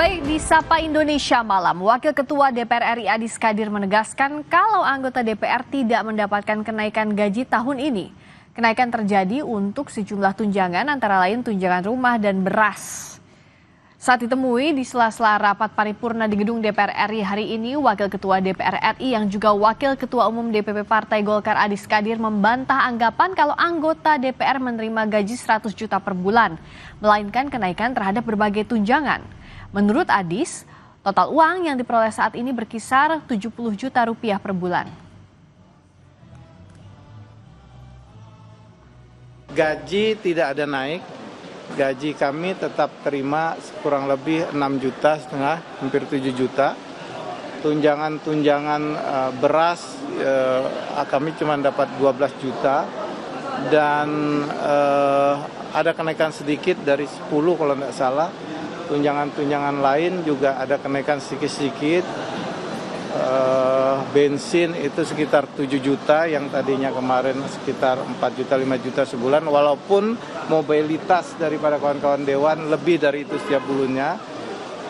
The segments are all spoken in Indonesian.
Baik, di Sapa Indonesia Malam, Wakil Ketua DPR RI Adis Kadir menegaskan kalau anggota DPR tidak mendapatkan kenaikan gaji tahun ini. Kenaikan terjadi untuk sejumlah tunjangan antara lain tunjangan rumah dan beras. Saat ditemui di sela-sela rapat paripurna di gedung DPR RI hari ini, Wakil Ketua DPR RI yang juga Wakil Ketua Umum DPP Partai Golkar Adis Kadir membantah anggapan kalau anggota DPR menerima gaji 100 juta per bulan, melainkan kenaikan terhadap berbagai tunjangan. Menurut Adis, total uang yang diperoleh saat ini berkisar 70 juta rupiah per bulan. Gaji tidak ada naik, gaji kami tetap terima kurang lebih 6,5 juta, hampir 7 juta. Tunjangan beras kami cuma dapat 12 juta dan ada kenaikan sedikit dari 10 kalau tidak salah. Tunjangan lain juga ada kenaikan sedikit-sedikit. Bensin itu sekitar 7 juta yang tadinya kemarin sekitar 4 juta 5 juta sebulan, walaupun mobilitas daripada kawan-kawan dewan lebih dari itu setiap bulannya.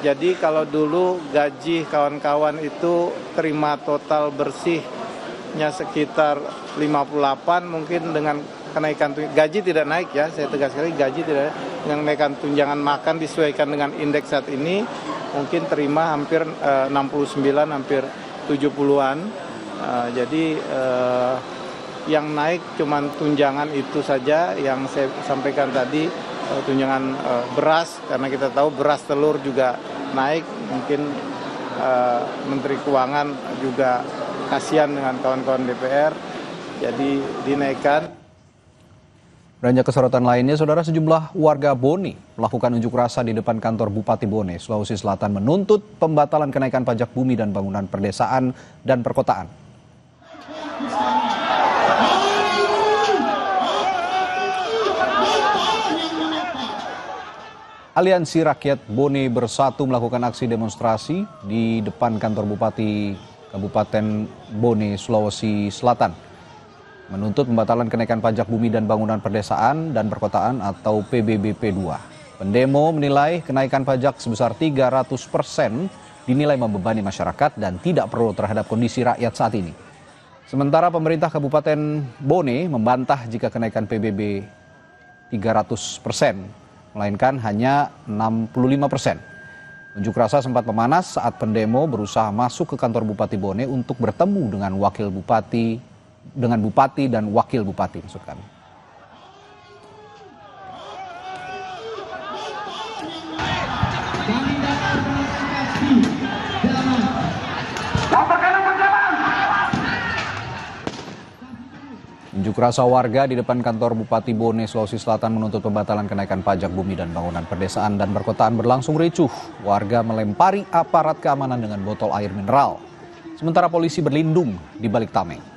Jadi kalau dulu gaji kawan-kawan itu terima total bersihnya sekitar 58, mungkin dengan kenaikan gaji tidak naik ya, saya tegas sekali gaji tidak, dengan kenaikan tunjangan makan disesuaikan dengan indeks saat ini mungkin terima hampir 69, hampir 70-an. Jadi yang naik cuman tunjangan itu saja yang saya sampaikan tadi, tunjangan beras, karena kita tahu beras telur juga naik, mungkin Menteri Keuangan juga kasihan dengan kawan-kawan DPR, jadi dinaikkan. Beranjak ke sorotan lainnya, saudara, sejumlah warga Bone melakukan unjuk rasa di depan kantor Bupati Bone, Sulawesi Selatan menuntut pembatalan kenaikan pajak bumi dan bangunan perdesaan dan perkotaan. Aliansi Rakyat Bone Bersatu melakukan aksi demonstrasi di depan kantor Bupati Kabupaten Bone, Sulawesi Selatan, menuntut pembatalan kenaikan pajak bumi dan bangunan perdesaan dan perkotaan atau PBBP 2. Pendemo menilai kenaikan pajak sebesar 300% dinilai membebani masyarakat dan tidak perlu terhadap kondisi rakyat saat ini. Sementara pemerintah Kabupaten Bone membantah jika kenaikan PBB 300%, melainkan hanya 65%. Unjuk rasa sempat memanas saat pendemo berusaha masuk ke kantor Bupati Bone untuk bertemu dengan Bupati dan Wakil Bupati, maksud kami. Unjuk rasa warga di depan kantor Bupati Bone, Sulawesi Selatan menuntut pembatalan kenaikan pajak bumi dan bangunan perdesaan dan perkotaan berlangsung ricuh. Warga melempari aparat keamanan dengan botol air mineral, sementara polisi berlindung di balik tameng.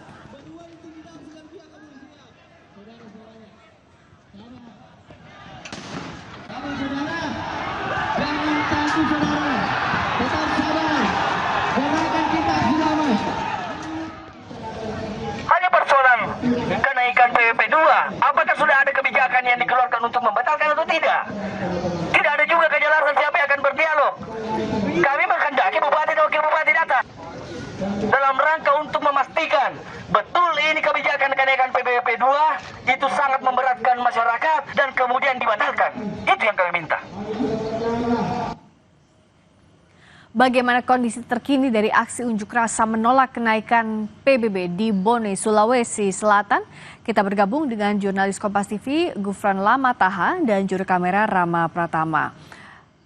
Hanya persoalan kenaikan PBB 2, apakah sudah ada kebijakan yang dikeluarkan untuk membatalkan atau tidak? Tidak ada juga kejelasan siapa yang akan berdialog. Kami menghendaki bupati dan wakil bupati datang dalam rangka untuk memastikan betul ini kebijakan kenaikan PBB 2 itu sangat memberatkan masyarakat dan kemudian dibatalkan. Itu yang kami minta. Bagaimana kondisi terkini dari aksi unjuk rasa menolak kenaikan PBB di Bone, Sulawesi Selatan? Kita bergabung dengan jurnalis Kompas TV Gufran Lamataha dan juru kamera Rama Pratama.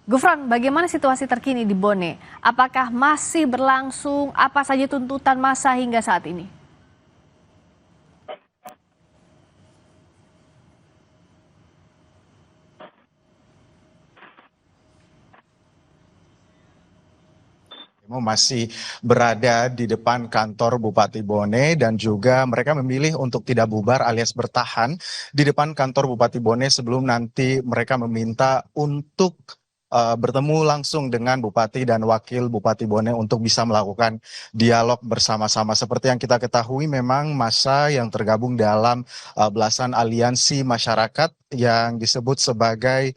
Gufran, bagaimana situasi terkini di Bone? Apakah masih berlangsung? Apa saja tuntutan massa hingga saat ini? Masih berada di depan kantor Bupati Bone dan juga mereka memilih untuk tidak bubar alias bertahan di depan kantor Bupati Bone sebelum nanti mereka meminta untuk bertemu langsung dengan Bupati dan Wakil Bupati Bone untuk bisa melakukan dialog bersama-sama. Seperti yang kita ketahui, memang massa yang tergabung dalam belasan aliansi masyarakat yang disebut sebagai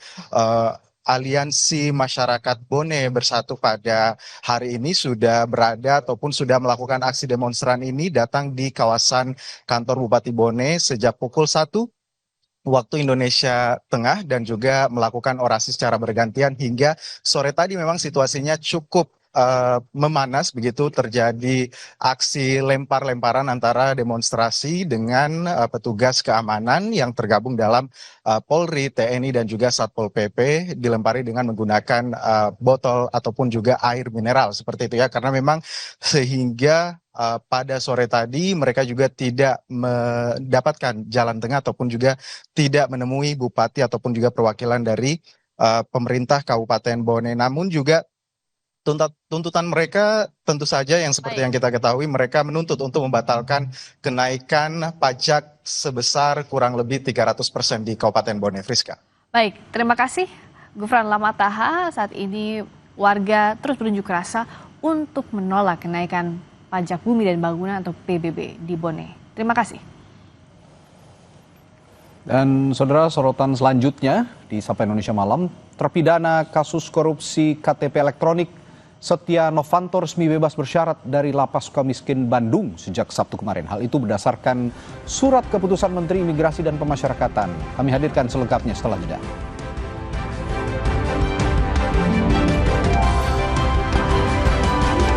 Aliansi Masyarakat Bone Bersatu pada hari ini sudah berada ataupun sudah melakukan aksi demonstran ini datang di kawasan kantor Bupati Bone sejak pukul 1 waktu Indonesia Tengah dan juga melakukan orasi secara bergantian hingga sore tadi. Memang situasinya cukup memanas, begitu terjadi aksi lempar-lemparan antara demonstrasi dengan petugas keamanan yang tergabung dalam Polri, TNI dan juga Satpol PP, dilempari dengan menggunakan botol ataupun juga air mineral seperti itu ya, karena memang sehingga pada sore tadi mereka juga tidak mendapatkan jalan tengah ataupun juga tidak menemui bupati ataupun juga perwakilan dari pemerintah Kabupaten Bone. Namun juga tuntutan mereka tentu saja yang seperti yang kita ketahui, mereka menuntut untuk membatalkan kenaikan pajak sebesar kurang lebih 300% di Kabupaten Bone. Friska. Baik, terima kasih Gufran Lamataha. Saat ini warga terus berunjuk rasa untuk menolak kenaikan pajak bumi dan bangunan atau PBB di Bone. Terima kasih. Dan saudara, sorotan selanjutnya di Sapa Indonesia Malam, terpidana kasus korupsi KTP elektronik Setia Novanto resmi bebas bersyarat dari Lapas Sukamiskin Bandung sejak Sabtu kemarin. Hal itu berdasarkan surat keputusan Menteri Imigrasi dan Pemasyarakatan. Kami hadirkan selengkapnya setelah jeda.